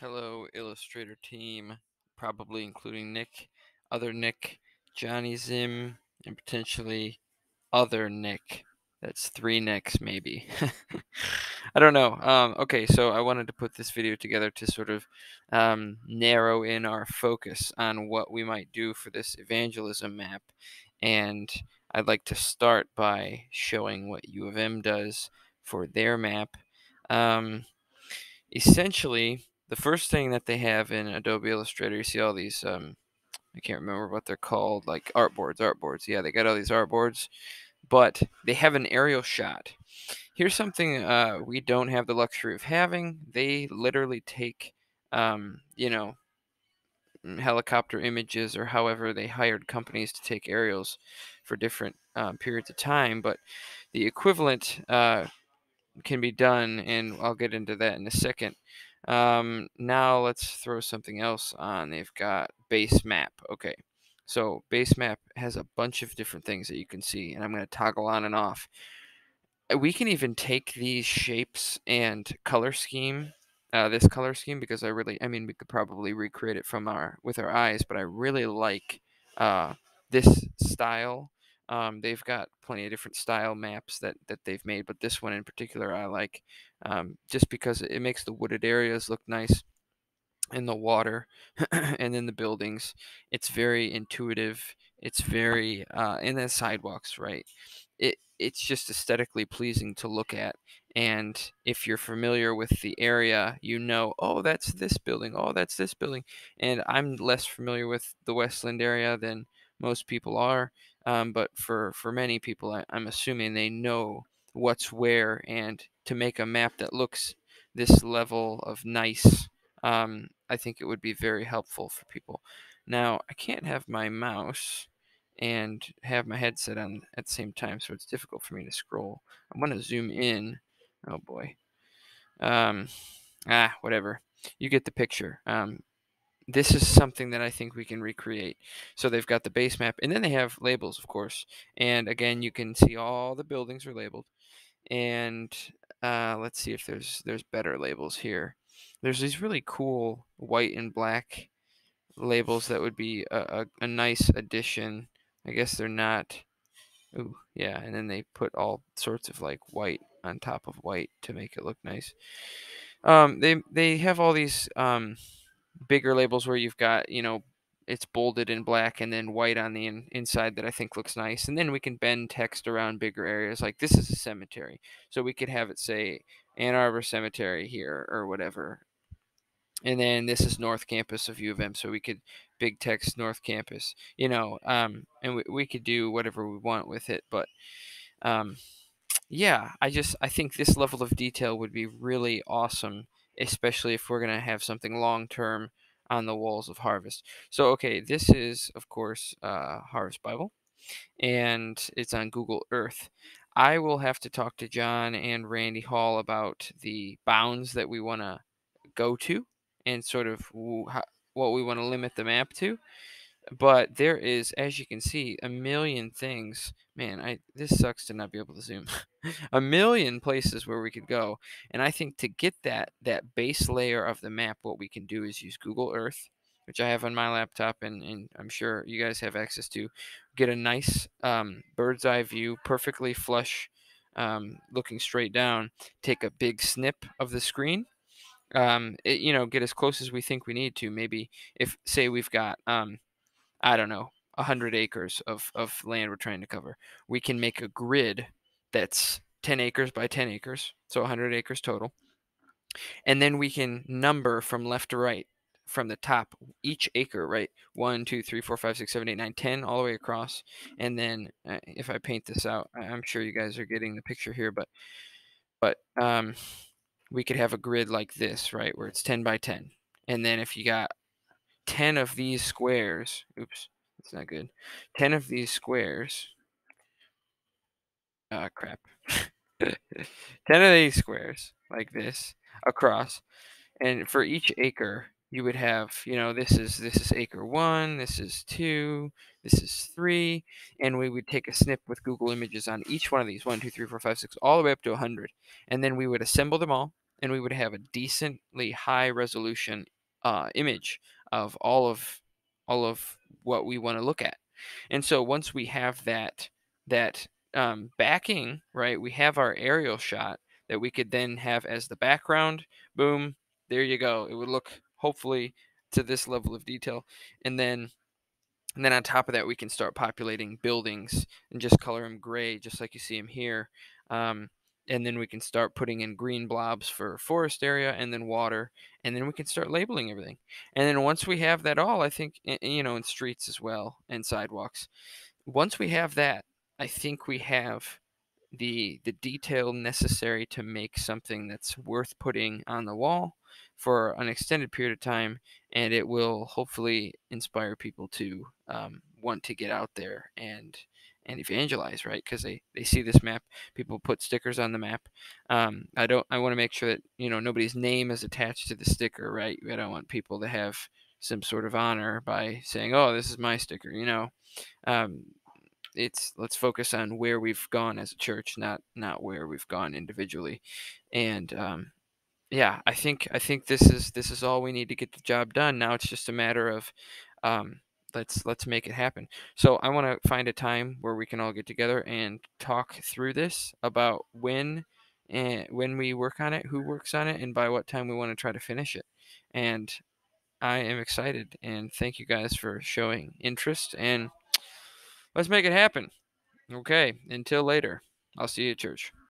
Hello, Illustrator team, probably including Nick, other Nick, Johnny Zim, and potentially other Nick. That's three Nicks, maybe. I don't know. Okay, so I wanted to put this video together to sort of narrow in our focus on what we might do for this evangelism map. And I'd like to start by showing what U of M does for their map. Essentially, the first thing that they have in Adobe Illustrator, you see all these, I can't remember what they're called, like artboards. Yeah, they got all these artboards, but they have an aerial shot. Here's something we don't have the luxury of having. They literally take, you know, helicopter images or however they hired companies to take aerials for different periods of time, but the equivalent can be done, and I'll get into that in a second. Now let's throw something else on. They've got base map. Okay, so base map has a bunch of different things that you can see, and I'm going to toggle on and off. We can even take these shapes and color scheme, this color scheme, because I mean, we could probably recreate it from with our eyes, but I really like uh, this style. They've got plenty of different style maps that they've made, but this one in particular I like, just because it makes the wooded areas look nice in the water and then the buildings. It's very intuitive. It's very and then sidewalks, right? It's just aesthetically pleasing to look at. And if you're familiar with the area, oh, that's this building, oh, that's this building. And I'm less familiar with the Westland area than most people are, but for many people, I'm assuming they know what's where. And to make a map that looks this level of nice, I think it would be very helpful for people. Now, I can't have my mouse and have my headset on at the same time, so it's difficult for me to scroll. I want to zoom in. Oh boy. Um, Whatever. You get the picture. This is something that I think we can recreate. So they've got the base map, and then they have labels, of course. And again, you can see all the buildings are labeled. And let's see if there's better labels here. There's these really cool white and black labels that would be a nice addition. I guess they're not. Ooh, yeah, and then they put all sorts of like white on top of white to make it look nice. They have all these bigger labels where you've got, it's bolded in black and then white on the inside that I think looks nice. And then we can bend text around bigger areas. Like this is a cemetery, so we could have it say Ann Arbor Cemetery here or whatever. And then this is North Campus of U of M, so we could big text North Campus, and we could do whatever we want with it. But um, yeah, I think this level of detail would be really awesome, especially if we're gonna have something long term on the walls of Harvest. So okay, this is of course Harvest Bible, and it's on Google Earth. I will have to talk to John and Randy Hall about the bounds that we want to go to and sort of what we want to limit the map to. But there is, as you can see, a million things. Man, this sucks to not be able to zoom. A million places where we could go. And I think to get that base layer of the map, what we can do is use Google Earth, which I have on my laptop, and I'm sure you guys have access to. Get a nice bird's eye view, perfectly flush, looking straight down. Take a big snip of the screen. Get as close as we think we need to. Maybe if, say, we've got I don't know, 100 acres of land we're trying to cover. We can make a grid that's 10 acres by 10 acres, so 100 acres total. And then we can number from left to right, from the top, each acre, right? 1, 2, 3, 4, 5, 6, 7, 8, 9, 10, all the way across. And then if I paint this out, I'm sure you guys are getting the picture here, but we could have a grid like this, right, where it's 10 by 10. And then if you got 10 of these squares, oops, that's not good. 10 of these squares, crap. 10 of these squares like this across, and for each acre you would have, this is acre 1, this is 2, this is 3, and we would take a snip with Google Images on each one of these, 1, 2, 3, 4, 5, 6, all the way up to 100, and then we would assemble them all, and we would have a decently high resolution image of all of what we want to look at. And so once we have that backing, right, we have our aerial shot that we could then have as the background. Boom, there you go. It would look hopefully to this level of detail, and then on top of that, we can start populating buildings and just color them gray, just like you see them here. Um, and then we can start putting in green blobs for forest area and then water. And then we can start labeling everything. And then once we have that all, I think, in streets as well and sidewalks, once we have that, I think we have the detail necessary to make something that's worth putting on the wall for an extended period of time, and it will hopefully inspire people to want to get out there and evangelize, right? Because they see this map, people put stickers on the map. I want to make sure that nobody's name is attached to the sticker, right? I don't want people to have some sort of honor by saying, "Oh, this is my sticker," um, let's focus on where we've gone as a church, not where we've gone individually. And yeah, I think this is all we need to get the job done. Now it's just a matter of um, let's make it happen. So I want to find a time where we can all get together and talk through this about when we work on it, who works on it, and by what time we want to try to finish it. And I am excited, and thank you guys for showing interest, and let's make it happen. Okay, until later. I'll see you at church.